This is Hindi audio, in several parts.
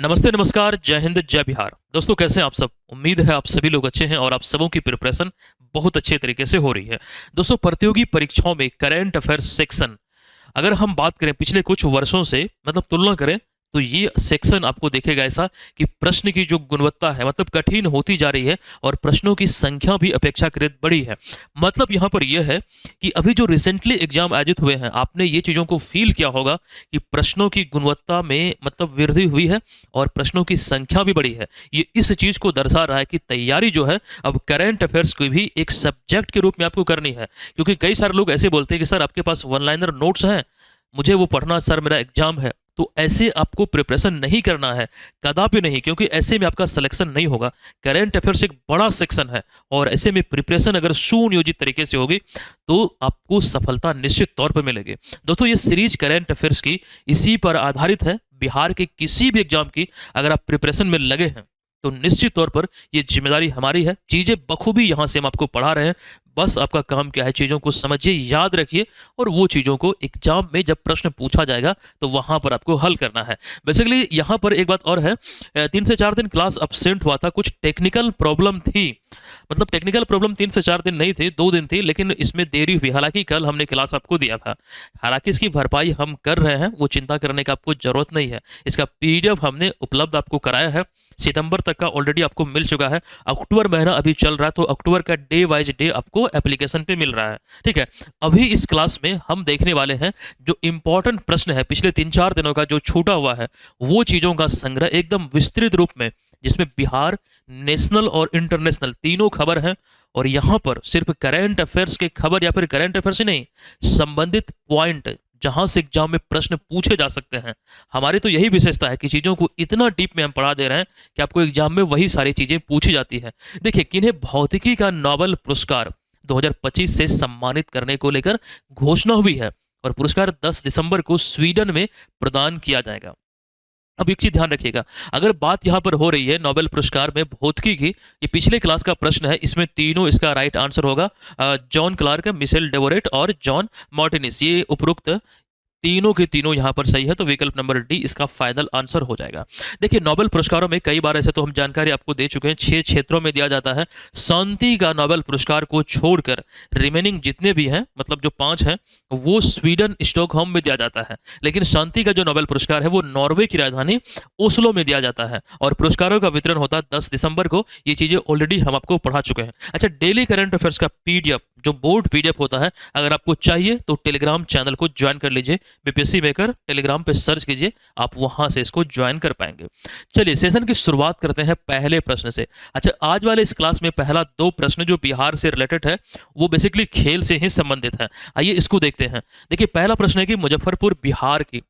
नमस्ते, नमस्कार, जय हिंद, जय बिहार। दोस्तों कैसे हैं आप सब? उम्मीद है आप सभी लोग अच्छे हैं और आप सबों की प्रिपरेशन बहुत अच्छे तरीके से हो रही है। दोस्तों प्रतियोगी परीक्षाओं में करंट अफेयर्स सेक्शन अगर हम बात करें पिछले कुछ वर्षों से मतलब तुलना करें तो ये सेक्शन आपको देखेगा ऐसा कि प्रश्न की जो गुणवत्ता है मतलब कठिन होती जा रही है और प्रश्नों की संख्या भी अपेक्षाकृत बड़ी है। मतलब यहाँ पर यह है कि अभी जो रिसेंटली एग्जाम आयोजित हुए हैं आपने ये चीज़ों को फील किया होगा कि प्रश्नों की गुणवत्ता में मतलब वृद्धि हुई है और प्रश्नों की संख्या भी बढ़ी है। ये इस चीज़ को दर्शा रहा है कि तैयारी जो है अब करंट अफेयर्स की भी एक सब्जेक्ट के रूप में आपको करनी है। क्योंकि कई सारे लोग ऐसे बोलते हैं कि सर आपके पास वन लाइनर नोट्स हैं, मुझे वो पढ़ना सर मेरा एग्जाम है। तो ऐसे आपको प्रिपरेशन नहीं करना है, कदापि नहीं, क्योंकि ऐसे में आपका सिलेक्शन नहीं होगा। करंट अफेयर्स एक बड़ा सेक्शन है और ऐसे में प्रिपरेशन अगर सुनियोजित तरीके से होगी तो आपको सफलता निश्चित तौर पर मिलेगी। दोस्तों ये सीरीज करंट अफेयर्स की इसी पर आधारित है। बिहार के किसी भी एग्जाम की अगर आप प्रिपरेशन में लगे हैं तो निश्चित तौर पर ये जिम्मेदारी हमारी है। चीज़ें बखूबी यहाँ से हम आपको पढ़ा रहे हैं, बस आपका काम क्या है, चीज़ों को समझिए, याद रखिए और वो चीज़ों को एग्जाम में जब प्रश्न पूछा जाएगा तो वहाँ पर आपको हल करना है। बेसिकली यहाँ पर एक बात और है, 3 से 4 दिन क्लास अब्सेंट हुआ था, कुछ टेक्निकल प्रॉब्लम थी। मतलब टेक्निकल प्रॉब्लम 3 से 4 दिन नहीं थी, 2 दिन थी, लेकिन इसमें देरी हुई। हालांकि कल हमने क्लास आपको दिया था, हालांकि इसकी भरपाई हम कर रहे हैं, वो चिंता करने का आपको जरूरत नहीं है। इसका पीडीएफ हमने उपलब्ध आपको कराया है, सितंबर तक का ऑलरेडी आपको मिल चुका है। अक्टूबर महीना अभी चल रहा है तो अक्टूबर का डे वाइज डे आपको एप्लीकेशन पे मिल रहा है। ठीक है, अभी इस क्लास में हम देखने वाले हैं जो इंपॉर्टेंट प्रश्न है पिछले 3-4 दिनों का जो छूटा हुआ है वो चीज़ों का संग्रह एकदम विस्तृत रूप में, जिसमें बिहार, नेशनल और इंटरनेशनल तीनों खबर हैं। और यहाँ पर सिर्फ करंट अफेयर्स के खबर या फिर करंट अफेयर्स ही नहीं, संबंधित पॉइंट जहां से एग्जाम में प्रश्न पूछे जा सकते हैं। हमारी तो यही विशेषता है कि चीज़ों को इतना डीप में हम पढ़ा दे रहे हैं कि आपको एग्जाम में वही सारी चीज़ें पूछी जाती है। देखिए किन्हें भौतिकी का नोबेल पुरस्कार 2025 से सम्मानित करने को लेकर घोषणा हुई है और पुरस्कार 10 दिसंबर को स्वीडन में प्रदान किया जाएगा। अब एक चीज ध्यान रखिएगा, अगर बात यहाँ पर हो रही है नोबेल पुरस्कार में भौतिकी की, ये पिछले क्लास का प्रश्न है, इसमें तीनों इसका राइट आंसर होगा। जॉन क्लार्क, मिशेल डेवोरेट और जॉन मार्टिनिस, ये उपरोक्त तीनों के तीनों यहाँ पर सही है, तो विकल्प नंबर डी इसका फाइनल आंसर हो जाएगा। देखिए नोबेल पुरस्कारों में कई बार ऐसे तो हम जानकारी आपको दे चुके हैं, 6 क्षेत्रों में दिया जाता है। शांति का नोबेल पुरस्कार को छोड़कर रिमेनिंग जितने भी हैं मतलब जो 5 हैं वो स्वीडन स्टॉकहोम में दिया जाता है। लेकिन शांति का जो नोबेल पुरस्कार है वो नॉर्वे की राजधानी ओस्लो में दिया जाता है और पुरस्कारों का वितरण होता है 10 दिसंबर को। ये चीज़ें ऑलरेडी हम आपको पढ़ा चुके हैं। अच्छा, डेली करंट अफेयर्स का पीडीएफ जो बोर्ड पीडीएफ होता है, अगर आपको चाहिए तो टेलीग्राम चैनल को ज्वाइन कर लीजिए। बीपीएससी मेकर टेलीग्राम पे सर्च कीजिए, आप वहां से इसको ज्वाइन कर पाएंगे। चलिए सेशन की शुरुआत करते हैं पहले प्रश्न से। अच्छा, आज वाले इस क्लास में पहला 2 प्रश्न जो बिहार से रिलेटेड है वो बेसिकली खेल से ही संबंधित है। आइए इसको देखते हैं। देखिए पहला प्रश्न है कि मुजफ्फरपुर बिहार की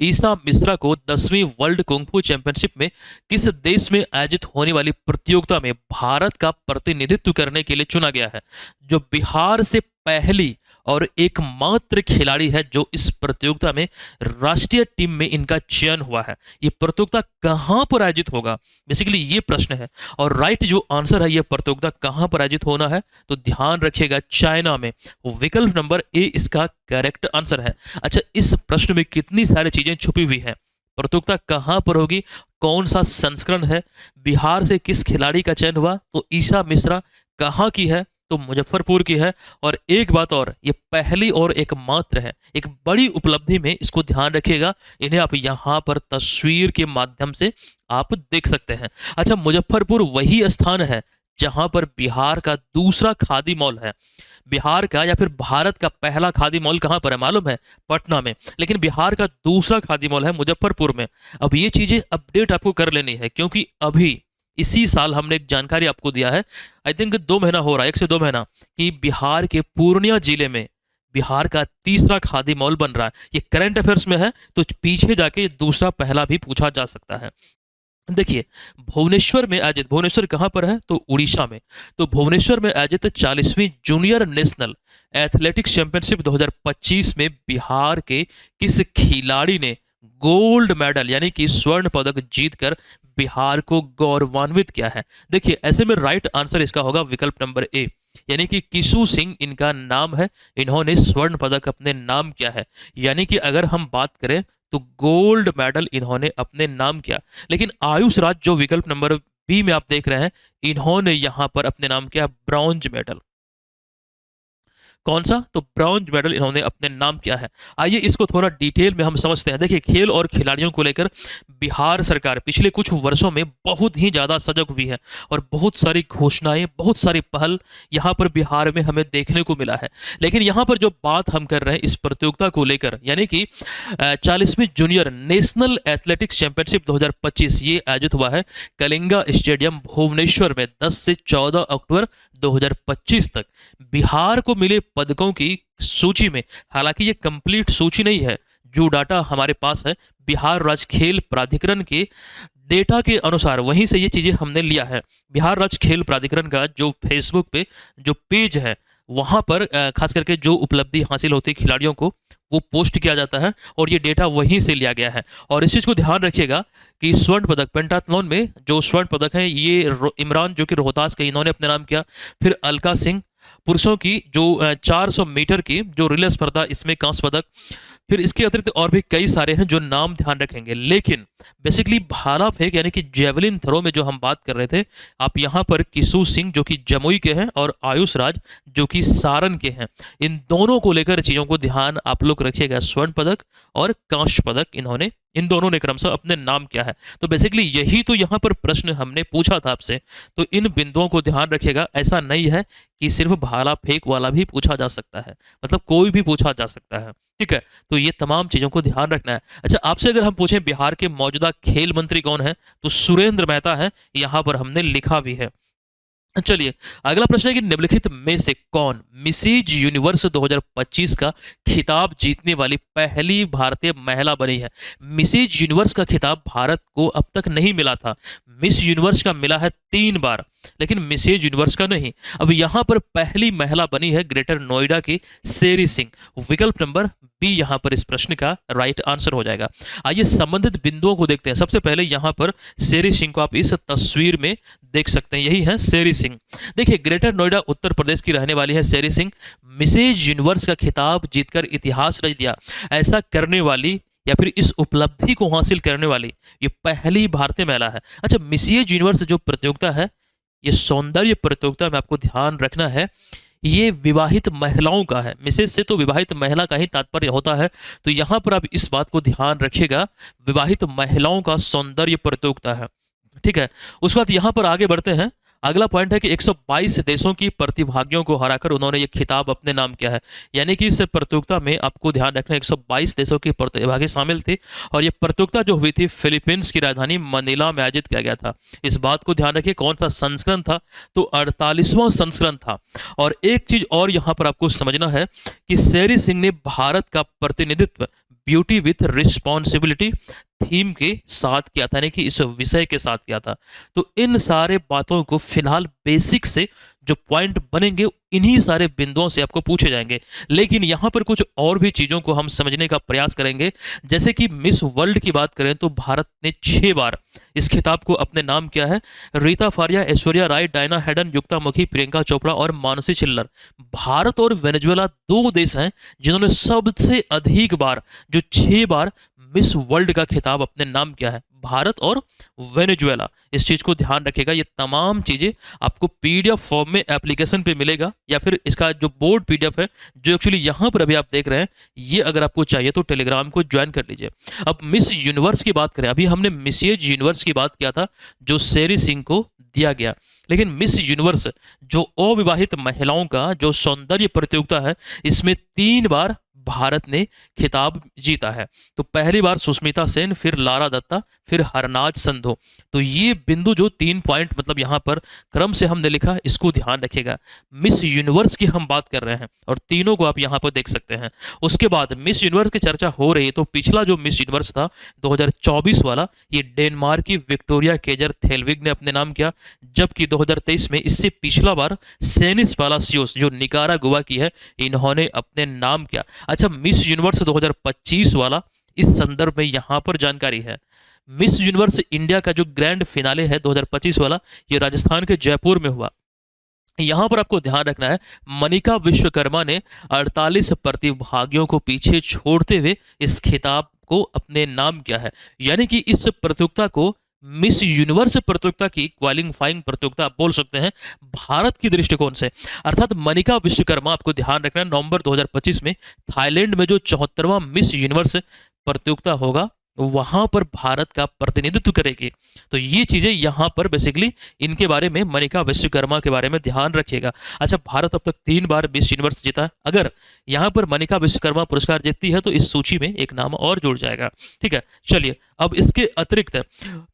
ईसा मिश्रा को 10वीं वर्ल्ड कुंफू चैंपियनशिप में किस देश में आयोजित होने वाली प्रतियोगिता में भारत का प्रतिनिधित्व करने के लिए चुना गया है? जो बिहार से पहली और एकमात्र खिलाड़ी है जो इस प्रतियोगिता में राष्ट्रीय टीम में इनका चयन हुआ है। ये प्रतियोगिता कहां पर आयोजित होगा, बेसिकली ये प्रश्न है। और राइट जो आंसर है, ये प्रतियोगिता कहां पर आयोजित होना है, तो ध्यान रखिएगा चाइना में। विकल्प नंबर ए इसका करेक्ट आंसर है। अच्छा, इस प्रश्न में कितनी सारी चीजें छुपी हुई है। प्रतियोगिता कहां पर होगी, कौन सा संस्करण है, बिहार से किस खिलाड़ी का चयन हुआ, तो ईसा मिश्रा कहाँ की है, तो मुजफ्फरपुर की है। और एक बात और, ये पहली और एकमात्र है, एक बड़ी उपलब्धि में इसको ध्यान रखिएगा। इन्हें आप यहाँ पर तस्वीर के माध्यम से आप देख सकते हैं। अच्छा, मुजफ्फरपुर वही स्थान है जहां पर बिहार का दूसरा खादी मॉल है। बिहार का या फिर भारत का पहला खादी मॉल कहां पर है मालूम है? पटना में। लेकिन बिहार का दूसरा खादी मॉल है मुजफ्फरपुर में। अब ये चीजें अपडेट आपको कर लेनी है क्योंकि अभी इसी साल हमने एक जानकारी आपको दिया है, आई थिंक 2 महीना हो रहा है, 1 से 2 महीना, कि बिहार के पूर्णिया जिले में बिहार का तीसरा खादी मॉल बन रहा है। ये करंट अफेयर्स में है तो पीछे जाके दूसरा पहला भी पूछा जा सकता है। देखिए भुवनेश्वर में आयोजित, भुवनेश्वर कहाँ पर है, तो उड़ीसा में। तो भुवनेश्वर में आयोजित 40वीं जूनियर नेशनल एथलेटिक्स चैंपियनशिप 2025 में बिहार के किस खिलाड़ी ने गोल्ड मेडल यानी कि स्वर्ण पदक जीतकर बिहार को गौरवान्वित किया है? देखिए ऐसे में राइट आंसर इसका होगा विकल्प नंबर ए, यानी कि किशु सिंह इनका नाम है। इन्होंने स्वर्ण पदक अपने नाम किया है। यानी कि अगर हम बात करें तो गोल्ड मेडल इन्होंने अपने नाम किया। लेकिन आयुष राज जो विकल्प नंबर बी में आप देख रहे हैं, इन्होंने यहां पर अपने नाम किया ब्रॉन्ज मेडल। कौन सा? तो ब्रॉन्ज मेडल इन्होंने अपने नाम किया है। आइए इसको थोड़ा डिटेल में हम समझते हैं। देखिए, खेल और खिलाड़ियों को लेकर बिहार सरकार पिछले कुछ वर्षों में बहुत ही ज़्यादा सजग हुई है और बहुत सारी घोषणाएं, बहुत सारी पहल यहाँ पर बिहार में हमें देखने को मिला है। लेकिन यहाँ पर जो बात हम कर रहे हैं इस प्रतियोगिता को लेकर, यानी कि 40वीं जूनियर नेशनल एथलेटिक्स चैंपियनशिप 2025, ये आयोजित हुआ है कलिंगा स्टेडियम भुवनेश्वर में 10 से 14 अक्टूबर 2025 तक। बिहार को मिले पदकों की सूची में, हालांकि ये कंप्लीट सूची नहीं है, जो डाटा हमारे पास है बिहार राज्य खेल प्राधिकरण के डेटा के अनुसार, वहीं से ये चीजें हमने लिया है। बिहार राज्य खेल प्राधिकरण का जो फेसबुक पे जो पेज है, वहां पर खास करके जो उपलब्धि हासिल होती है खिलाड़ियों को, वो पोस्ट किया जाता है और ये डेटा वहीं से लिया गया है। और इस चीज़ को ध्यान रखिएगा कि स्वर्ण पदक पेंटाथलॉन में जो स्वर्ण पदक है, ये इमरान जो कि रोहतास के, इन्होंने अपने नाम किया। फिर अलका सिंह, पुरुषों की जो 400 मीटर की जो रिले स्पर्धा, इसमें कांस्य पदक। फिर इसके अतिरिक्त और भी कई सारे हैं जो नाम ध्यान रखेंगे। लेकिन बेसिकली भाला फेंक यानी कि जेवलिन थ्रो में जो हम बात कर रहे थे, आप यहाँ पर किशु सिंह जो कि जमुई के हैं और आयुष राज जो कि सारण के हैं, इन दोनों को लेकर चीज़ों को ध्यान आप लोग रखिएगा। स्वर्ण पदक और कांस्य पदक इन्होंने, इन दोनों ने क्रमशः अपने नाम किया है। तो बेसिकली यही तो यहाँ पर प्रश्न हमने पूछा था आपसे, तो इन बिंदुओं को ध्यान रखिएगा। ऐसा नहीं है कि सिर्फ भाला फेंक वाला भी पूछा जा सकता है, मतलब कोई भी पूछा जा सकता है, ठीक है। तो ये तमाम चीज़ों को ध्यान रखना है। अच्छा, आपसे अगर हम पूछें बिहार के मौजूदा खेल मंत्री कौन है, तो सुरेंद्र मेहता है, यहाँ पर हमने लिखा भी है। चलिए, अगला प्रश्न है कि निम्नलिखित में से कौन मिसेज यूनिवर्स 2025 का खिताब जीतने वाली पहली भारतीय महिला बनी है? मिसेज यूनिवर्स का खिताब भारत को अब तक नहीं मिला था। मिस यूनिवर्स का मिला है 3 बार, लेकिन मिसेज यूनिवर्स का नहीं। अब यहाँ पर पहली महिला बनी है ग्रेटर नोएडा की शेरी सिंह। विकल्प नंबर बी यहाँ पर इस प्रश्न का राइट आंसर हो जाएगा। आइए संबंधित बिंदुओं को देखते हैं। सबसे पहले यहाँ पर शेरी सिंह को आप इस तस्वीर में देख सकते हैं, यही है शेरी सिंह। देखिए, ग्रेटर नोएडा उत्तर प्रदेश की रहने वाली है शेरी सिंह। मिसेज यूनिवर्स का खिताब जीतकर इतिहास रच दिया। ऐसा करने वाली या फिर इस उपलब्धि को हासिल करने वाली ये पहली भारतीय महिला है। अच्छा, मिसेज यूनिवर्स जो प्रतियोगिता है, ये सौंदर्य प्रतियोगिता में आपको ध्यान रखना है, ये विवाहित महिलाओं का है। मिसेज से तो विवाहित महिला का ही तात्पर्य होता है, तो यहाँ पर आप इस बात को ध्यान रखिएगा, विवाहित महिलाओं का सौंदर्य प्रतियोगिता है, ठीक है। उसके बाद यहाँ पर आगे बढ़ते हैं। अगला पॉइंट है कि 122 देशों की प्रतिभागियों को हराकर उन्होंने ये खिताब अपने नाम किया है। यानी कि इस प्रतियोगिता में आपको ध्यान रखना, 122 देशों के प्रतिभागी शामिल थे और ये प्रतियोगिता जो हुई थी फिलीपींस की राजधानी मनीला में आयोजित किया गया था। इस बात को ध्यान रखिए, कौन सा संस्करण था, तो 48वां संस्करण था। और एक चीज और यहाँ पर आपको समझना है कि शेरी सिंह ने भारत का प्रतिनिधित्व ब्यूटी विथ रिस्पॉन्सिबिलिटी थीम के साथ किया था, यानी कि इस विषय के साथ किया था। तो इन सारे बातों को फिलहाल बेसिक से जो पॉइंट बनेंगे, इन्हीं सारे बिंदुओं से आपको पूछे जाएंगे। लेकिन यहाँ पर कुछ और भी चीज़ों को हम समझने का प्रयास करेंगे। जैसे कि मिस वर्ल्ड की बात करें तो भारत ने 6 बार इस खिताब को अपने नाम किया है। रीता फारिया, ऐश्वर्या राय, डायना हेडन, युक्ता मुखी, प्रियंका चोपड़ा और मानसी चिल्लर। भारत और वेनेजुएला 2 देश हैं जिन्होंने सबसे अधिक बार, जो 6 बार मिस वर्ल्ड का खिताब अपने नाम किया है, भारत और वेनेजुएला। इस चीज़ को ध्यान रखिएगा। ये तमाम चीज़ें आपको पीडीएफ फॉर्म में एप्लीकेशन पे मिलेगा, या फिर इसका जो बोर्ड पीडीएफ है जो एक्चुअली यहाँ पर अभी आप देख रहे हैं, ये अगर आपको चाहिए तो टेलीग्राम को ज्वाइन कर लीजिए। अब मिस यूनिवर्स की बात करें, अभी हमने मिसेज यूनिवर्स की बात किया था जो शेरी सिंह को दिया गया, लेकिन मिस यूनिवर्स जो अविवाहित महिलाओं का जो सौंदर्य प्रतियोगिता है, इसमें 3 बार भारत ने खिताब जीता है। तो पहली बार सुष्मिता सेन, फिर लारा दत्ता, फिर हरनाज संधू। तो ये बिंदु जो 3 पॉइंट मतलब यहाँ पर क्रम से हमने लिखा, इसको ध्यान रखिएगा। मिस यूनिवर्स की हम बात कर रहे हैं और तीनों को आप यहाँ पर देख सकते हैं। उसके बाद मिस यूनिवर्स की चर्चा हो रही है, तो पिछला जो मिस यूनिवर्स था 2024 वाला, ये डेनमार्क की विक्टोरिया केजर थेलविग ने अपने नाम किया, जबकि 2023 में इससे पिछला बार सेनिस पालासियोस जो निकारागुआ की है, इन्होंने अपने नाम किया। अच्छा, मिस यूनिवर्स 2025 वाला, इस संदर्भ में यहाँ पर जानकारी है। मिस यूनिवर्स इंडिया का जो ग्रैंड फिनाले है 2025 वाला, ये राजस्थान के जयपुर में हुआ। यहाँ पर आपको ध्यान रखना है, मनिका विश्वकर्मा ने 48 प्रतिभागियों को पीछे छोड़ते हुए इस खिताब को अपने नाम किया है। यानी कि इस प्रतियोगिता को मिस यूनिवर्स प्रतियोगिता की क्वालिफाइंग प्रतियोगिता आप बोल सकते हैं भारत की दृष्टिकोण से। अर्थात मनिका विश्वकर्मा, आपको ध्यान रखना है, नवंबर 2025 में थाईलैंड में जो 74वां मिस यूनिवर्स प्रतियोगिता होगा वहां पर भारत का प्रतिनिधित्व करेगी। तो ये चीजें यहाँ पर बेसिकली इनके बारे में, मनिका विश्वकर्मा के बारे में ध्यान रखिएगा। अच्छा, भारत अब तक 3 बार मिस यूनिवर्स जीता है। अगर यहाँ पर मनिका विश्वकर्मा पुरस्कार जीतती है तो इस सूची में एक नाम और जुड़ जाएगा। ठीक है, चलिए अब इसके अतिरिक्त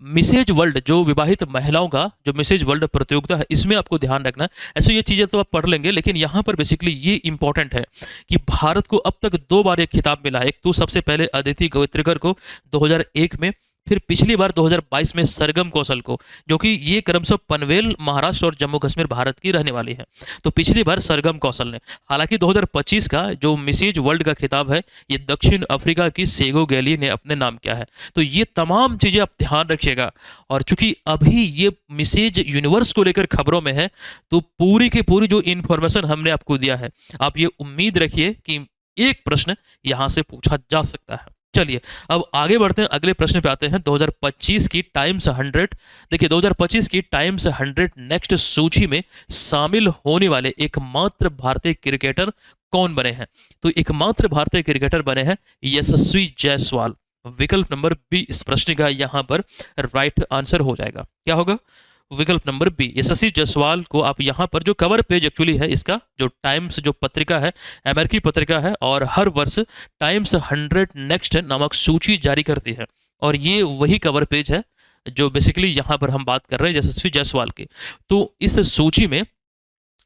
मिसेज वर्ल्ड, जो विवाहित महिलाओं का जो मिसेज वर्ल्ड प्रतियोगिता है, इसमें आपको ध्यान रखना है। ऐसे ये चीजें तो आप पढ़ लेंगे, लेकिन यहाँ पर बेसिकली ये इंपॉर्टेंट है कि भारत को अब तक 2 बार एक खिताब मिला है। एक तो सबसे पहले अदिति गोवित्रिकर को 2001 में, फिर पिछली बार 2022 में सरगम कौशल को, जो कि ये क्रमशः पनवेल महाराष्ट्र और जम्मू कश्मीर भारत की रहने वाली है। तो पिछली बार सरगम कौशल ने। हालांकि 2025 का जो मिसेज वर्ल्ड का खिताब है ये दक्षिण अफ्रीका की सेगो गैली ने अपने नाम किया है। तो ये तमाम चीजें आप ध्यान रखिएगा। और चूंकि अभी ये मिसेज यूनिवर्स को लेकर खबरों में है, तो पूरी की पूरी जो इन्फॉर्मेशन हमने आपको दिया है, आप ये उम्मीद रखिए कि एक प्रश्न यहां से पूछा जा सकता है। चलिए अब आगे बढ़ते हैं, अगले प्रश्न पे आते हैं। 2025 की टाइम्स 100, देखिए 2025 की टाइम्स 100 नेक्स्ट सूची में शामिल होने वाले एकमात्र भारतीय क्रिकेटर कौन बने हैं? तो एकमात्र भारतीय क्रिकेटर बने हैं यशस्वी जायसवाल। विकल्प नंबर बी इस प्रश्न का यहाँ पर राइट आंसर हो जाएगा। क्या होगा? विकल्प नंबर बी। यशस्वी जायसवाल को आप यहाँ पर, जो कवर पेज एक्चुअली है इसका, जो टाइम्स जो पत्रिका है, अमेरिकी पत्रिका है, और हर वर्ष टाइम्स 100 नेक्स्ट नामक सूची जारी करती है, और ये वही कवर पेज है जो बेसिकली यहाँ पर हम बात कर रहे हैं यशस्वी जायसवाल की। तो इस सूची में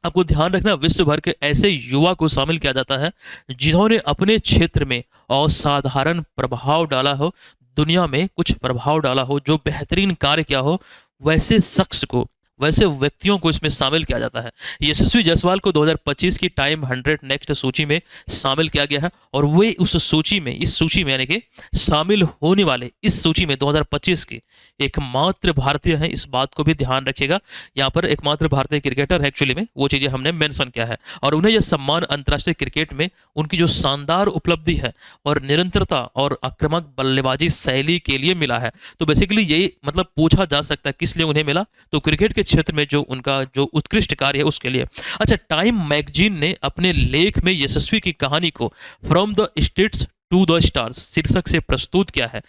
आपको ध्यान रखना, विश्व भर के ऐसे युवा को शामिल किया जाता है जिन्होंने अपने क्षेत्र में असाधारण प्रभाव डाला हो, दुनिया में कुछ प्रभाव डाला हो, जो बेहतरीन कार्य किया हो, वैसे शख्स को, वैसे व्यक्तियों को इसमें शामिल किया जाता है। यशस्वी जायसवाल को 2025 की टाइम 100 नेक्स्ट सूची में शामिल किया गया है, और वे उस सूची में, इस सूची में यानी कि शामिल होने वाले इस सूची में 2025 की एकमात्र भारतीय हैं। इस बात को भी ध्यान रखिएगा। यहाँ पर एकमात्र भारतीय क्रिकेटर है एक्चुअली में, वो चीज़ें हमने मेंशन किया है, और उन्हें यह सम्मान अंतर्राष्ट्रीय क्रिकेट में उनकी जो शानदार उपलब्धि है और निरंतरता और आक्रामक बल्लेबाजी शैली के लिए मिला है। तो बेसिकली यही मतलब पूछा जा सकता है किस लिए उन्हें मिला, तो क्रिकेट के क्षेत्र में जो उनका जो उत्कृष्ट कार्य है उसके लिए। अच्छा, टाइम मैगजीन ने अपने लेख में यशस्वी की कहानी को from the states to the stars शीर्षक से प्रस्तुत किया है।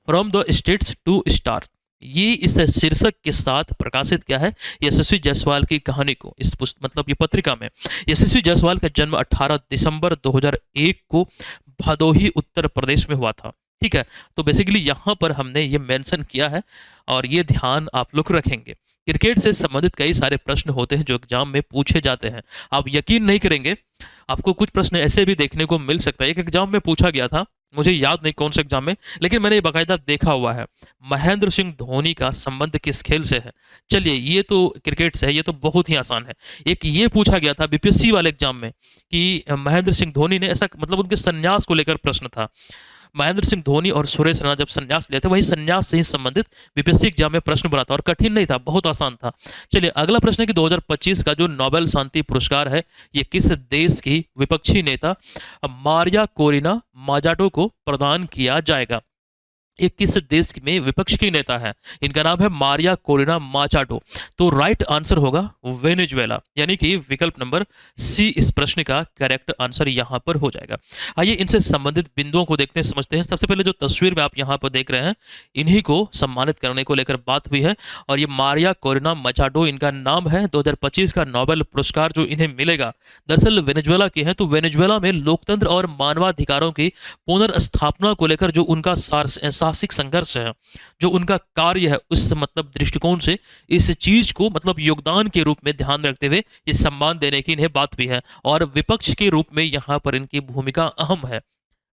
From the states to star, ये इस शीर्षक के साथ प्रकाशित किया है यशस्वी जायसवाल की कहानी को। इस मतलब ये पत्रिका में यशस्वी जायसवाल का जन्म 18 दिसंबर 2001 को भदोही उत्तर प्रदेश में हुआ था। ठीक है, तो बेसिकली यहाँ पर हमने ये मेंशन किया है, और ये ध्यान आप लोग रखेंगे। क्रिकेट से संबंधित कई सारे प्रश्न होते हैं जो एग्जाम में पूछे जाते हैं। आप यकीन नहीं करेंगे, आपको कुछ प्रश्न ऐसे भी देखने को मिल सकता है। एक एग्जाम में पूछा गया था, मुझे याद नहीं कौन से एग्जाम में, लेकिन मैंने बाकायदा देखा हुआ है, महेंद्र सिंह धोनी का संबंध किस खेल से है? चलिए, ये तो क्रिकेट से है, ये तो बहुत ही आसान है। एक ये पूछा गया था बीपीएससी वाले एग्जाम में कि महेंद्र सिंह धोनी ने ऐसा, मतलब उनके संन्यास को लेकर प्रश्न था। महेंद्र सिंह धोनी और सुरेश रैना जब संन्यास लेते, वही संन्यास से ही संबंधित बीपीएससी एग्जाम में प्रश्न बना था, और कठिन नहीं था, बहुत आसान था। चलिए अगला प्रश्न है कि 2025 का जो नोबेल शांति पुरस्कार है, ये किस देश की विपक्षी नेता मारिया कोरिना माजाटो को प्रदान किया जाएगा? ये किस देश में विपक्ष की नेता है? इनका नाम है मारिया कोरिना माचाटो। तो राइट आंसर होगा वेनेजुएला, यानी कि विकल्प नंबर सी इस प्रश्न का करेक्ट आंसर यहां पर हो जाएगा। आइए इनसे संबंधित बिंदुओं को देखते हैं, समझते हैं। सबसे पहले जो तस्वीर में आप यहां पर देख रहे हैं, इन्हीं को सम्मानित करने को लेकर बात हुई है, और ये मारिया कोरिना माचाटो इनका नाम है। 2025 का नोबेल पुरस्कार जो इन्हें मिलेगा, दरअसल वेनेजुएला के हैं। तो वेनेजुएला में लोकतंत्र और मानवाधिकारों की पुनर्स्थापना को लेकर जो उनका साहसिक संघर्ष है, जो उनका कार्य है, उस मतलब दृष्टिकोण से इस चीज को मतलब योगदान के रूप में ध्यान रखते हुए ये सम्मान देने की इन्हें बात भी है, और विपक्ष के रूप में यहाँ पर इनकी भूमिका अहम है।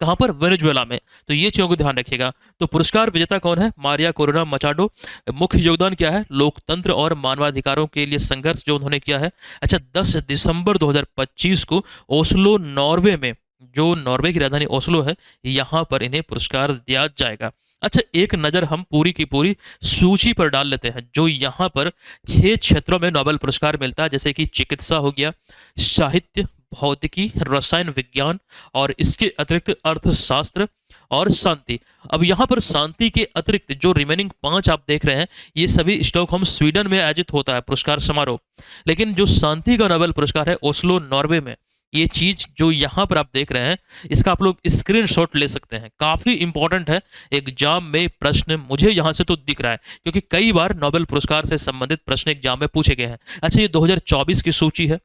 कहाँ पर? वेनेजुएला में। तो ये चीजों को ध्यान रखिएगा। तो पुरस्कार विजेता कौन है? Maria Corina Machado. मुख्य योगदान क्या है? लोकतंत्र और मानवाधिकारों के लिए संघर्ष जो उन्होंने किया है। अच्छा, 10 दिसंबर 2025 को ओस्लो नॉर्वे में, जो नॉर्वे की राजधानी ओस्लो है, यहाँ पर इन्हें पुरस्कार दिया जाएगा। अच्छा, एक नज़र हम पूरी की पूरी सूची पर डाल लेते हैं, जो यहाँ पर 6 क्षेत्रों में नोबेल पुरस्कार मिलता है, जैसे कि चिकित्सा हो गया, साहित्य, भौतिकी, रसायन विज्ञान और इसके अतिरिक्त अर्थशास्त्र और शांति। अब यहाँ पर शांति के अतिरिक्त जो रिमेनिंग 5 आप देख रहे हैं, ये सभी स्टॉकहोम स्वीडन में आयोजित होता है पुरस्कार समारोह। लेकिन जो शांति का नोबेल पुरस्कार है ओस्लो नॉर्वे में, ये चीज जो यहाँ पर आप देख रहे हैं, इसका आप लोग स्क्रीनशॉट ले सकते हैं, काफी इंपॉर्टेंट है। एग्जाम में प्रश्न मुझे यहाँ से तो दिख रहा है, क्योंकि कई बार नोबेल पुरस्कार से संबंधित प्रश्न एग्जाम में पूछे गए हैं। अच्छा, ये 2024 की सूची है।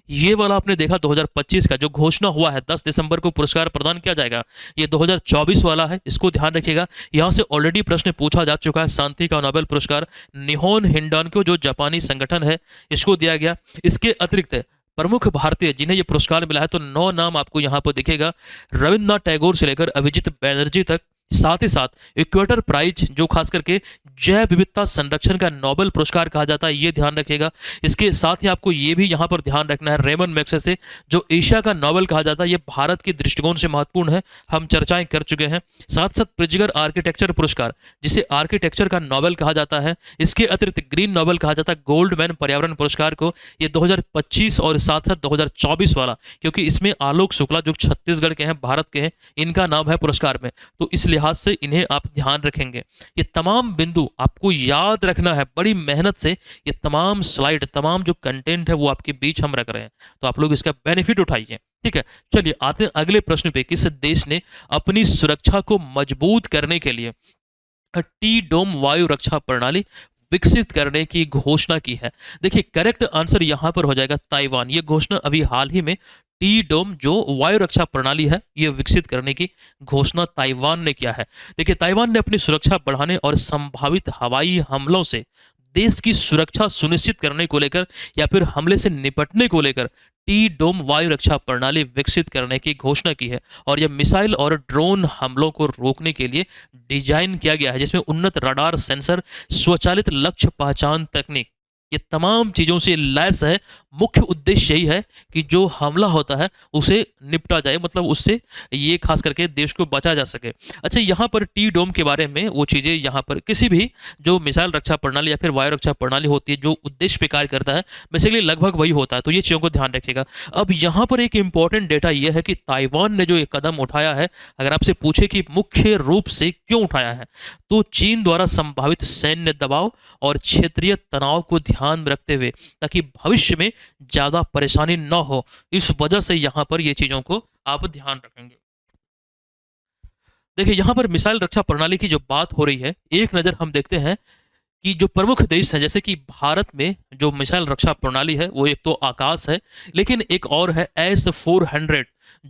ये वाला आपने देखा 2025 का जो घोषणा हुआ है 10 दिसंबर को पुरस्कार प्रदान किया जाएगा, ये 2024 वाला है, इसको ध्यान रखिएगा। यहाँ से ऑलरेडी प्रश्न पूछा जा चुका है। शांति का नोबेल पुरस्कार निहोन हिंडानको जो जापानी संगठन है, इसको दिया गया। इसके अतिरिक्त प्रमुख भारतीय जिन्हें ये पुरस्कार मिला है, तो 9 नाम आपको यहाँ पर दिखेगा, रविन्द्रनाथ टैगोर से लेकर अभिजीत बैनर्जी तक। साथ ही साथ इक्वेटर प्राइज जो खास करके जैव विविधता संरक्षण का नोबेल पुरस्कार कहा जाता है, ये ध्यान रखिएगा। इसके साथ ही आपको ये भी यहाँ पर ध्यान रखना है, रेमन मैग्सेसे जो एशिया का नोबेल कहा जाता है, ये भारत के दृष्टिकोण से महत्वपूर्ण है, हम चर्चाएं कर चुके हैं। साथ साथ प्रिजगर आर्किटेक्चर पुरस्कार जिसे आर्किटेक्चर का नोबेल कहा जाता है, इसके अतिरिक्त ग्रीन नोबेल कहा जाता है, गोल्डमैन पर्यावरण पुरस्कार को, ये 2025 और साथ साथ 2024 वाला, क्योंकि इसमें आलोक शुक्ला जो छत्तीसगढ़ के हैं, भारत के हैं, इनका नाम है पुरस्कार में, तो इस लिहाज से इन्हें आप ध्यान रखेंगे। ये तमाम बिंदु आपको याद रखना है, बड़ी मेहनत से ये तमाम स्लाइड, तमाम जो कंटेंट है वो आपके बीच हम रख रहे हैं, तो आप लोग इसका बेनिफिट उठाइए। ठीक है, चलिए आते हैं अगले प्रश्न पे। किस देश ने अपनी सुरक्षा को मजबूत करने के लिए टी डोम वायु रक्षा प्रणाली विकसित करने की घोषणा की है? देखिए, करेक्ट आंसर यहां पर हो जाएगा ताइवान। ये घोषणा अभी हाल ही में टी डोम जो वायु रक्षा प्रणाली है, ये विकसित करने की घोषणा ताइवान ने किया है। देखिए, ताइवान ने अपनी सुरक्षा बढ़ाने और संभावित हवाई हमलों से देश की सुरक्षा सुनिश्चित करने को लेकर या फिर हमले से निपटने को लेकर टी डोम वायु रक्षा प्रणाली विकसित करने की घोषणा की है। और यह मिसाइल और ड्रोन हमलों को रोकने के लिए डिजाइन किया गया है, जिसमें उन्नत रडार, सेंसर, स्वचालित लक्ष्य पहचान तकनीक, ये तमाम चीज़ों से लैस है। मुख्य उद्देश्य यही है कि जो हमला होता है उसे निपटा जाए, मतलब उससे ये खास करके देश को बचा जा सके। अच्छा, यहाँ पर टी डोम के बारे में वो चीज़ें, यहाँ पर किसी भी जो मिसाइल रक्षा प्रणाली या फिर वायु रक्षा प्रणाली होती है, जो उद्देश्य पे कार्य करता है, बेसिकली लगभग वही होता है, तो ये चीज़ों को ध्यान रखिएगा। अब यहाँ पर एक इंपॉर्टेंट डेटा ये है कि ताइवान ने जो ये कदम उठाया है, अगर आपसे पूछे कि मुख्य रूप से क्यों उठाया है, तो चीन द्वारा संभावित सैन्य दबाव और क्षेत्रीय तनाव को ध्यान में रखते हुए, ताकि भविष्य में ज्यादा परेशानी न हो, इस वजह से यहां पर ये चीजों को आप ध्यान रखेंगे। देखिए, यहां पर मिसाइल रक्षा प्रणाली की जो बात हो रही है, एक नजर हम देखते हैं कि जो प्रमुख देश हैं, जैसे कि भारत में जो मिसाइल रक्षा प्रणाली है वो एक तो आकाश है, लेकिन एक और है S-400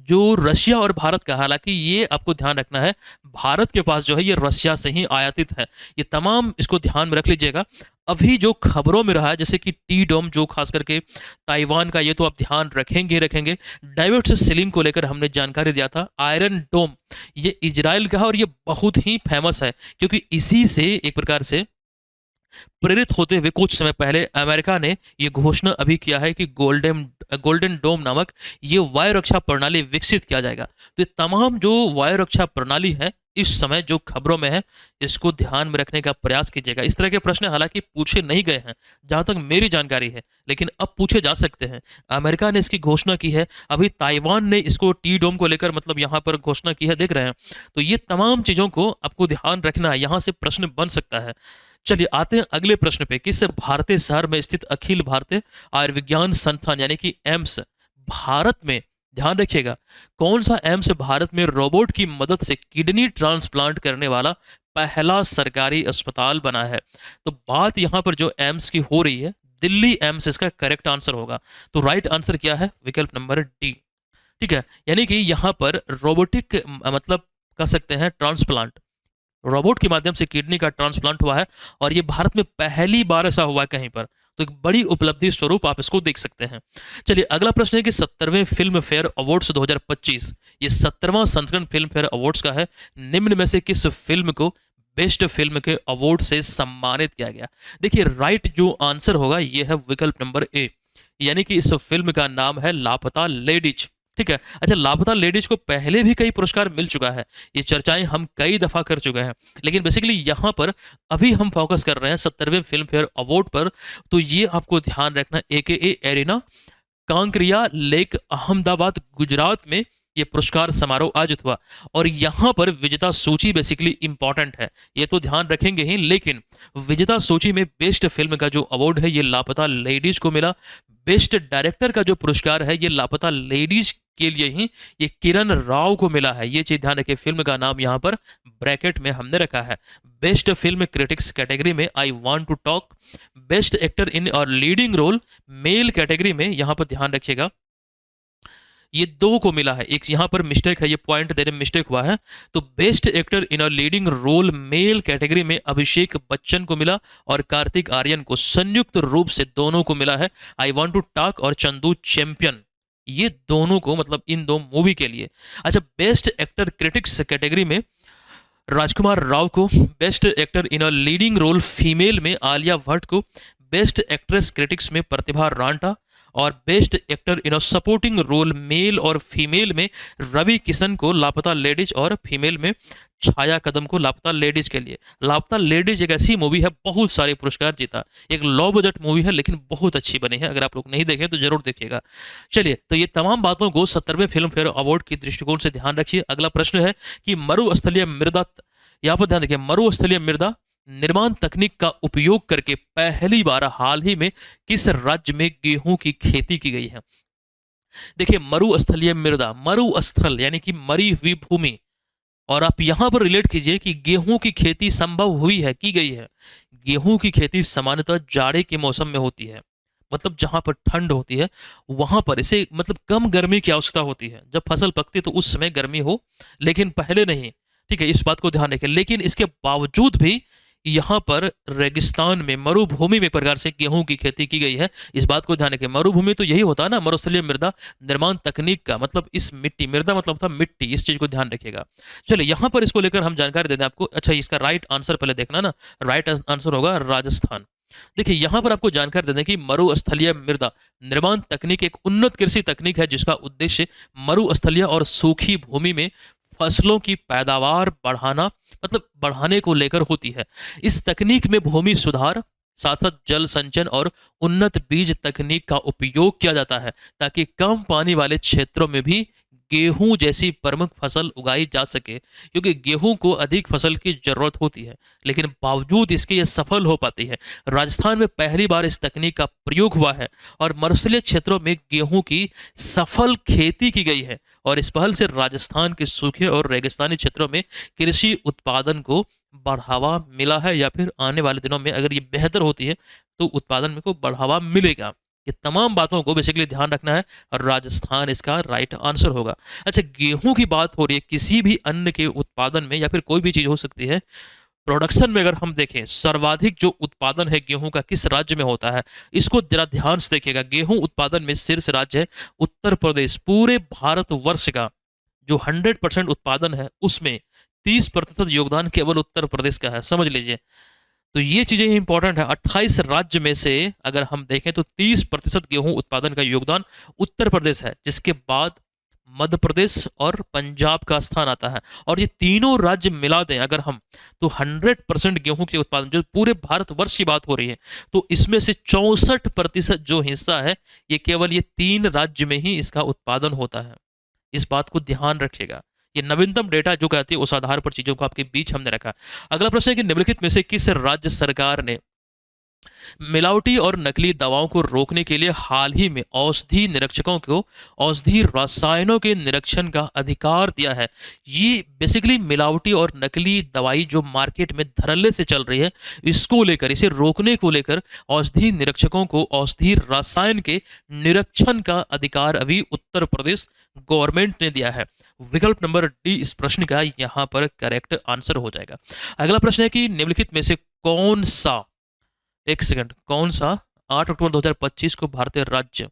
जो रशिया और भारत का। हालांकि ये आपको ध्यान रखना है, भारत के पास जो है ये रशिया से ही आयातित है। ये तमाम इसको ध्यान में रख लीजिएगा। अभी जो खबरों में रहा है, जैसे कि टी डोम जो खास करके ताइवान का, ये तो आप ध्यान रखेंगे। डाइवर्ट सीलिंग को लेकर हमने जानकारी दिया था। आयरन डोम ये इजराइल का है और ये बहुत ही फेमस है, क्योंकि इसी से एक प्रकार से प्रेरित होते हुए कुछ समय पहले अमेरिका ने यह घोषणा अभी किया है कि गोल्डन डोम नामक ये वायु रक्षा प्रणाली विकसित किया जाएगा। तो ये तमाम जो वायु रक्षा प्रणाली है इस समय जो खबरों में है, इसको ध्यान में रखने का प्रयास कीजिएगा। इस तरह के प्रश्न हालांकि पूछे नहीं गए हैं जहां तक मेरी जानकारी है, लेकिन अब पूछे जा सकते हैं। अमेरिका ने इसकी घोषणा की है, अभी ताइवान ने इसको टी डोम को लेकर मतलब यहाँ पर घोषणा की है, देख रहे हैं। तो ये तमाम चीजों को आपको ध्यान रखना है, यहाँ से प्रश्न बन सकता है। चलिए आते हैं अगले प्रश्न पे। किस भारतीय शहर में स्थित अखिल भारतीय आयुर्विज्ञान संस्थान यानी कि एम्स भारत में, ध्यान रखिएगा, कौन सा एम्स भारत में रोबोट की मदद से किडनी ट्रांसप्लांट करने वाला पहला सरकारी अस्पताल बना है? तो बात यहां पर जो एम्स की हो रही है, दिल्ली एम्स इसका करेक्ट आंसर होगा। तो राइट आंसर क्या है? विकल्प नंबर डी। ठीक है, यानी कि यहां पर रोबोटिक मतलब कह सकते हैं ट्रांसप्लांट, रोबोट के माध्यम से किडनी का ट्रांसप्लांट हुआ है और ये भारत में पहली बार ऐसा हुआ है कहीं पर, तो एक बड़ी उपलब्धि स्वरूप आप इसको देख सकते हैं। चलिए अगला प्रश्न है कि 70वें फिल्म फेयर अवार्ड्स 2025, ये 70वां संस्करण फिल्म फेयर अवार्ड्स का है, निम्न में से किस फिल्म को बेस्ट फिल्म के अवार्ड से सम्मानित किया गया? देखिए, राइट जो आंसर होगा ये है विकल्प नंबर ए, यानी कि इस फिल्म का नाम है लापता लेडीज। ठीक है, अच्छा, लापता लेडीज को पहले भी कई पुरस्कार मिल चुका है, ये चर्चाएं हम कई दफा कर चुके हैं, लेकिन बेसिकली यहाँ पर अभी हम फोकस कर रहे हैं 70वें फिल्म फेयर अवार्ड पर। तो ये आपको ध्यान रखना, AKA arena Kankaria lake, Ahmedabad, Gujarat में ये पुरस्कार समारोह आयोजित हुआ। और यहाँ पर विजेता सूची बेसिकली इंपॉर्टेंट है, ये तो ध्यान रखेंगे ही, लेकिन विजेता सूची में बेस्ट फिल्म का जो अवार्ड है ये लापता लेडीज को मिला। बेस्ट डायरेक्टर का जो पुरस्कार है ये लापता लेडीज के लिए ही ये किरण राव को मिला है। ये चीज ध्यान रखें, फिल्म का नाम यहाँ पर ब्रैकेट में हमने रखा है। बेस्ट फिल्म क्रिटिक्स कैटेगरी में I want to talk. Best actor in और लीडिंग रोल मेल कैटेगरी में यहाँ पर ध्यान रखिएगा ये दो को मिला है। एक यहाँ पर मिस्टेक है, ये पॉइंट देने में मिस्टेक हुआ है। तो best actor in a leading role male category में अभिषेक बच्चन को मिला और कार्तिक आर्यन को, संयुक्त रूप से दोनों को मिला है। आई वांट टू टॉक और चंदू चैंपियन, ये दोनों को, मतलब इन दो मूवी के लिए। अच्छा, बेस्ट एक्टर क्रिटिक्स कैटेगरी में राजकुमार राव को, best actor in a leading role female में आलिया भट्ट को, बेस्ट एक्ट्रेस क्रिटिक्स में प्रतिभा रांटा, और best actor in a supporting role male और फीमेल में रवि किशन को लापता लेडीज, और फीमेल में छाया कदम को लापता लेडीज के लिए। लापता लेडीज एक ऐसी मूवी है, बहुत सारे पुरस्कार जीता, एक लो बजट मूवी है लेकिन बहुत अच्छी बनी है। अगर आप लोग नहीं देखें तो जरूर देखिएगा। चलिए, तो ये तमाम बातों को 70वें फिल्म फेयर अवार्ड के दृष्टिकोण से ध्यान रखिए। अगला प्रश्न है कि मरुस्थलीय मृदा, यहाँ पर ध्यान देखिए, मरुस्थलीय मृदा निर्माण तकनीक का उपयोग करके पहली बार हाल ही में किस राज्य में गेहूं की खेती की गई है। देखिए, मरुस्थलीय मृदा, मरुस्थल यानी कि मरी हुई भूमि, और आप यहां पर रिलेट कीजिए कि गेहूं की खेती संभव हुई है, की गई है। गेहूं की खेती सामान्यतः जाड़े के मौसम में होती है, मतलब जहां पर ठंड होती है वहां पर इसे, मतलब कम गर्मी की आवश्यकता होती है। जब फसल पकती है तो उस समय गर्मी हो, लेकिन पहले नहीं। ठीक है, इस बात को ध्यान रखें। लेकिन इसके बावजूद भी यहाँ पर रेगिस्तान में, मरुभूमि में प्रकार से गेहूं की खेती की गई है। इस बात को ध्यान रखें, मरुभूमि तो यही होता है ना, मरुस्थलीय मृदा निर्माण तकनीक का मतलब इस मिट्टी, मृदा मतलब था मिट्टी, इस चीज को ध्यान रखिएगा। चलिए, यहाँ पर इसको लेकर हम जानकारी दे दें आपको। अच्छा, इसका राइट आंसर पहले देखना ना, राइट आंसर होगा राजस्थान। देखिए, यहां पर आपको जानकारी दे दें कि मरुस्थलीय मृदा निर्माण तकनीक एक उन्नत कृषि तकनीक है जिसका उद्देश्य मरुस्थलीय और सूखी भूमि में फसलों की पैदावार बढ़ाना, मतलब बढ़ाने को लेकर होती है। इस तकनीक में भूमि सुधार, साथ साथ जल संचयन और उन्नत बीज तकनीक का उपयोग किया जाता है ताकि कम पानी वाले क्षेत्रों में भी गेहूं जैसी प्रमुख फसल उगाई जा सके, क्योंकि गेहूं को अधिक फसल की जरूरत होती है, लेकिन बावजूद इसके ये सफल हो पाती है। राजस्थान में पहली बार इस तकनीक का प्रयोग हुआ है और मरुस्थलीय क्षेत्रों में गेहूं की सफल खेती की गई है, और इस पहल से राजस्थान के सूखे और रेगिस्तानी क्षेत्रों में कृषि उत्पादन को बढ़ावा मिला है, या फिर आने वाले दिनों में अगर ये बेहतर होती है तो उत्पादन में को बढ़ावा मिलेगा। ये तमाम बातों को बेसिकली ध्यान रखना है, और राजस्थान इसका राइट आंसर होगा। अच्छा, गेहूं की बात हो रही है, किसी भी अन्न के उत्पादन में या फिर कोई भी चीज हो सकती है, प्रोडक्शन में अगर हम देखें सर्वाधिक जो उत्पादन है गेहूं का किस राज्य में होता है, इसको जरा ध्यान से देखिएगा। गेहूं उत्पादन में शीर्ष राज्य है उत्तर प्रदेश। पूरे भारतवर्ष का जो 100% उत्पादन है उसमें 30% योगदान केवल उत्तर प्रदेश का है, समझ लीजिए। तो ये चीजें इंपॉर्टेंट है। 28 राज्य में से अगर हम देखें तो 30% गेहूं उत्पादन का योगदान उत्तर प्रदेश है, जिसके बाद मध्य प्रदेश और पंजाब का स्थान आता है। और ये तीनों राज्य मिला दें अगर हम, तो 100% गेहूं के उत्पादन, जो पूरे भारतवर्ष की बात हो रही है, तो इसमें से 64% जो हिस्सा है ये केवल ये 3 राज्य में ही इसका उत्पादन होता है। इस बात को ध्यान रखिएगा। ये नवीनतम डेटा जो कहती है उस आधार पर चीजों को आपके बीच हमने रखा। अगला प्रश्न है कि निम्नलिखित में से किस राज्य सरकार ने मिलावटी और नकली दवाओं को रोकने के लिए हाल ही में औषधि निरीक्षकों को औषधि रसायनों के निरीक्षण का अधिकार दिया है। ये बेसिकली मिलावटी और नकली दवाई जो मार्केट में धड़ल्ले से चल रही है, इसको लेकर, इसे रोकने को लेकर औषधि निरीक्षकों को औषधि रसायन के निरीक्षण का अधिकार अभी उत्तर प्रदेश गवर्नमेंट ने दिया है। विकल्प नंबर डी इस प्रश्न का यहां पर करेक्ट आंसर हो जाएगा। अगला प्रश्न है कि निम्नलिखित में से कौन सा, एक सेकंड, कौन सा 8 अक्टूबर 2025 को भारतीय राज्य,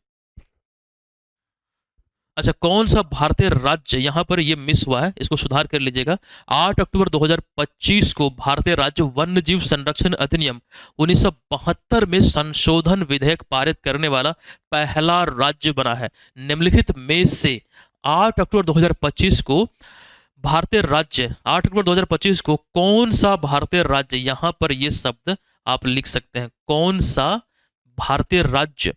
अच्छा कौन सा भारतीय राज्य, यहां पर ये मिस हुआ है, इसको सुधार कर लीजिएगा। 8 अक्टूबर 2025 को भारतीय राज्य वन्य जीव संरक्षण अधिनियम 1972 में संशोधन विधेयक पारित करने वाला पहला राज्य बना है। निम्नलिखित में से 8 अक्टूबर 2025 को भारतीय राज्य, 8 अक्टूबर 2025 को कौन सा भारतीय राज्य, यहां पर ये शब्द आप लिख सकते हैं, कौन सा भारतीय राज्य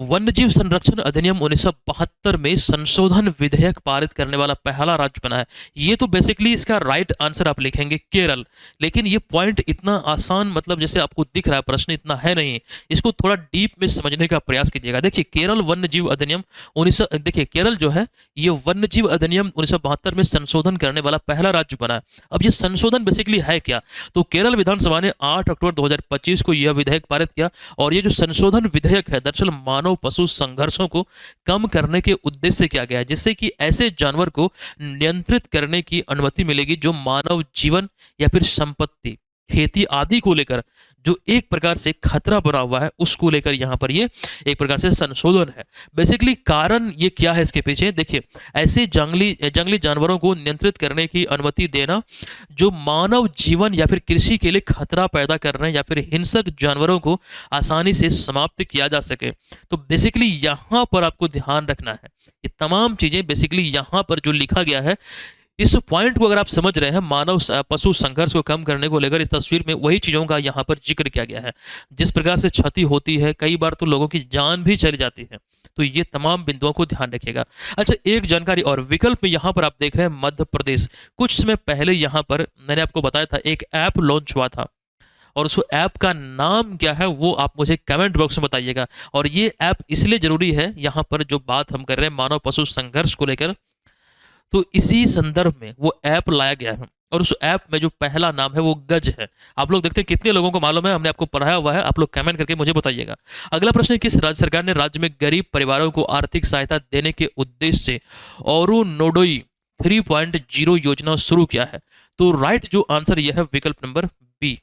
वन्यजीव संरक्षण अधिनियम 1972 में संशोधन विधेयक पारित करने वाला पहला राज्य बना है। ये तो बेसिकली इसका राइट आंसर आप लिखेंगे केरल। लेकिन ये पॉइंट इतना आसान, मतलब जैसे आपको दिख रहा है प्रश्न इतना है नहीं, इसको थोड़ा डीप में समझने का प्रयास कीजिएगा। देखिए केरल वन्यजीव अधिनियम 19 देखिए केरल जो है ये वन्यजीव अधिनियम 1972 में संशोधन करने वाला पहला राज्य बना है। अब ये संशोधन बेसिकली है क्या, तो केरल विधानसभा ने 8 अक्टूबर 2025 को यह विधेयक पारित किया और ये जो संशोधन विधेयक है दरअसल मानव पशु संघर्षों को कम करने के उद्देश्य से किया गया है, जिससे कि ऐसे जानवर को नियंत्रित करने की अनुमति मिलेगी जो मानव जीवन या फिर संपत्ति, खेती आदि को लेकर जो एक प्रकार से खतरा बना हुआ है उसको लेकर यहाँ पर ये एक प्रकार से संशोधन है। बेसिकली कारण ये क्या है इसके पीछे, देखिए ऐसे जंगली जानवरों को नियंत्रित करने की अनुमति देना जो मानव जीवन या फिर कृषि के लिए खतरा पैदा कर रहे हैं या फिर हिंसक जानवरों को आसानी से समाप्त किया जा सके। तो बेसिकली यहाँ पर आपको ध्यान रखना है, ये तमाम चीजें बेसिकली यहाँ पर जो लिखा गया है इस पॉइंट को अगर आप समझ रहे हैं मानव पशु संघर्ष को कम करने को लेकर, इस तस्वीर में वही चीजों का यहाँ पर जिक्र किया गया है। जिस प्रकार से क्षति होती है कई बार तो लोगों की जान भी चली जाती है, तो ये तमाम बिंदुओं को ध्यान रखिएगा। अच्छा एक जानकारी और, विकल्प में यहाँ पर आप देख रहे हैं मध्य प्रदेश। कुछ समय पहले यहाँ पर मैंने आपको बताया था एक ऐप लॉन्च हुआ था और उस ऐप का नाम क्या है वो आप मुझे कमेंट बॉक्स में बताइएगा। और ये ऐप इसलिए जरूरी है, यहाँ पर जो बात हम कर रहे हैं मानव पशु संघर्ष को लेकर, तो इसी संदर्भ में वो ऐप लाया गया है और उस ऐप में जो पहला नाम है वो गज है। आप लोग देखते हैं कितने लोगों को मालूम है, हमने आपको पढ़ाया हुआ है, आप लोग कमेंट करके मुझे बताइएगा। अगला प्रश्न है किस राज्य सरकार ने राज्य में गरीब परिवारों को आर्थिक सहायता देने के उद्देश्य से अरुणोदय 3.0 योजना शुरू किया है। तो राइट जो आंसर यह है विकल्प नंबर बी,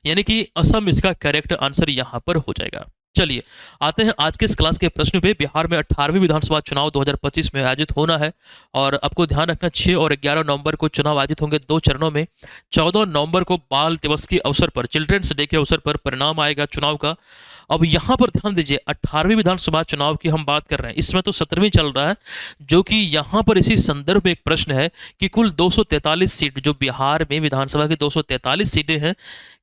यानी कि असम इसका करेक्ट आंसर यहां पर हो जाएगा। चलिए आते हैं आज के इस क्लास के प्रश्न पे। बिहार में 18वीं विधानसभा चुनाव 2025 में आयोजित होना है और आपको ध्यान रखना 6 और 11 नवंबर को चुनाव आयोजित होंगे 2 चरणों में। 14 नवंबर को बाल दिवस के अवसर पर, चिल्ड्रंस डे के अवसर पर परिणाम आएगा चुनाव का। अब यहाँ पर ध्यान दीजिए 18वीं विधानसभा चुनाव की हम बात कर रहे हैं, इसमें तो 17वीं चल रहा है, जो कि यहाँ पर इसी संदर्भ में एक प्रश्न है कि कुल 243 सीट जो बिहार में विधानसभा की 243 सीटें हैं,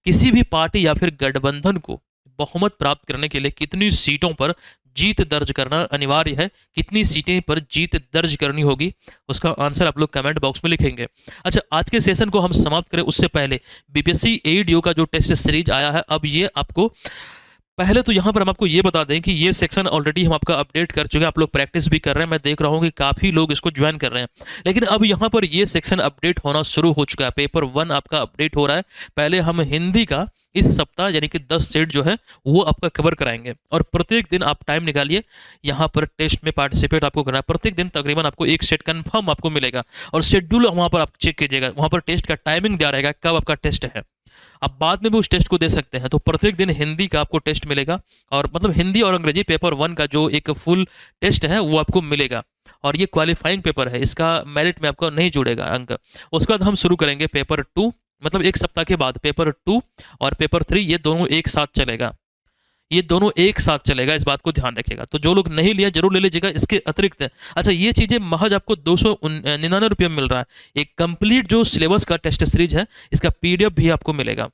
किसी भी पार्टी या फिर गठबंधन को बहुमत प्राप्त करने के लिए कितनी सीटों पर जीत दर्ज करना अनिवार्य है, कितनी सीटें पर जीत दर्ज करनी होगी, उसका आंसर आप लोग कमेंट बॉक्स में लिखेंगे। अच्छा आज के सेशन को हम समाप्त करें उससे पहले बीपीएससी एडीओ का जो टेस्ट सीरीज आया है, अब ये आपको पहले तो यहाँ पर हम आपको ये बता दें कि ये सेक्शन ऑलरेडी हम आपका अपडेट कर चुके हैं, आप लोग प्रैक्टिस भी कर रहे हैं, मैं देख रहा हूँ कि काफ़ी लोग इसको ज्वाइन कर रहे हैं। लेकिन अब यहाँ पर ये सेक्शन अपडेट होना शुरू हो चुका है, पेपर 1 आपका अपडेट हो रहा है। पहले हम हिंदी का इस सप्ताह यानी कि 10 सेट जो है वो आपका कवर कराएंगे और प्रत्येक दिन आप टाइम निकालिए यहाँ पर टेस्ट में पार्टिसिपेट आपको करना है। प्रत्येक दिन तकरीबन आपको एक सेट कन्फर्म आपको मिलेगा और शेड्यूल वहाँ पर आप चेक कीजिएगा, वहाँ पर टेस्ट का टाइमिंग दिया रहेगा कब आपका टेस्ट है। आप बाद में भी उस टेस्ट को दे सकते हैं। तो प्रत्येक दिन हिंदी का आपको टेस्ट मिलेगा और मतलब हिंदी और अंग्रेजी पेपर 1 का जो एक फुल टेस्ट है वो आपको मिलेगा और ये क्वालिफाइंग पेपर है, इसका मेरिट में आपको नहीं जुड़ेगा अंक। उसके बाद हम शुरू करेंगे पेपर 2, मतलब एक सप्ताह के बाद पेपर 2 और पेपर 3 ये दोनों एक साथ चलेगा, ये दोनों एक साथ चलेगा, इस बात को ध्यान रखिएगा। तो जो लोग नहीं लिया जरूर ले लीजिएगा। इसके अतिरिक्त अच्छा ये चीज़ें महज आपको 299 रुपये में मिल रहा है। एक कंप्लीट जो सिलेबस का टेस्ट सीरीज है इसका पीडीएफ भी आपको मिलेगा।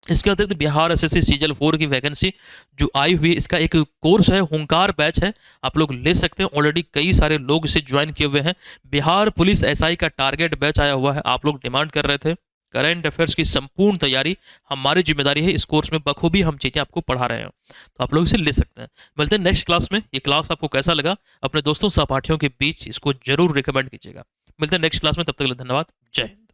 इसके अतिरिक्त बिहार एसएससी सीजल 4 की वैकेंसी जो आई हुई, इसका एक कोर्स है, हुंकार बैच है, आप लोग ले सकते हैं। ऑलरेडी कई सारे लोग इसे ज्वाइन किए हुए हैं। बिहार पुलिस एसआई का टारगेट बैच आया हुआ है, आप लोग डिमांड कर रहे थे। करंट अफेयर्स की संपूर्ण तैयारी हमारी जिम्मेदारी है, इस कोर्स में बखूबी हम चीज़ें आपको पढ़ा रहे हैं, तो आप लोग इसे ले सकते हैं। मिलते हैं नेक्स्ट क्लास में। ये क्लास आपको कैसा लगा अपने दोस्तों सहपाठियों के बीच इसको जरूर रिकमेंड कीजिएगा। मिलते हैं नेक्स्ट क्लास में, तब तक के लिए धन्यवाद, जय हिंद।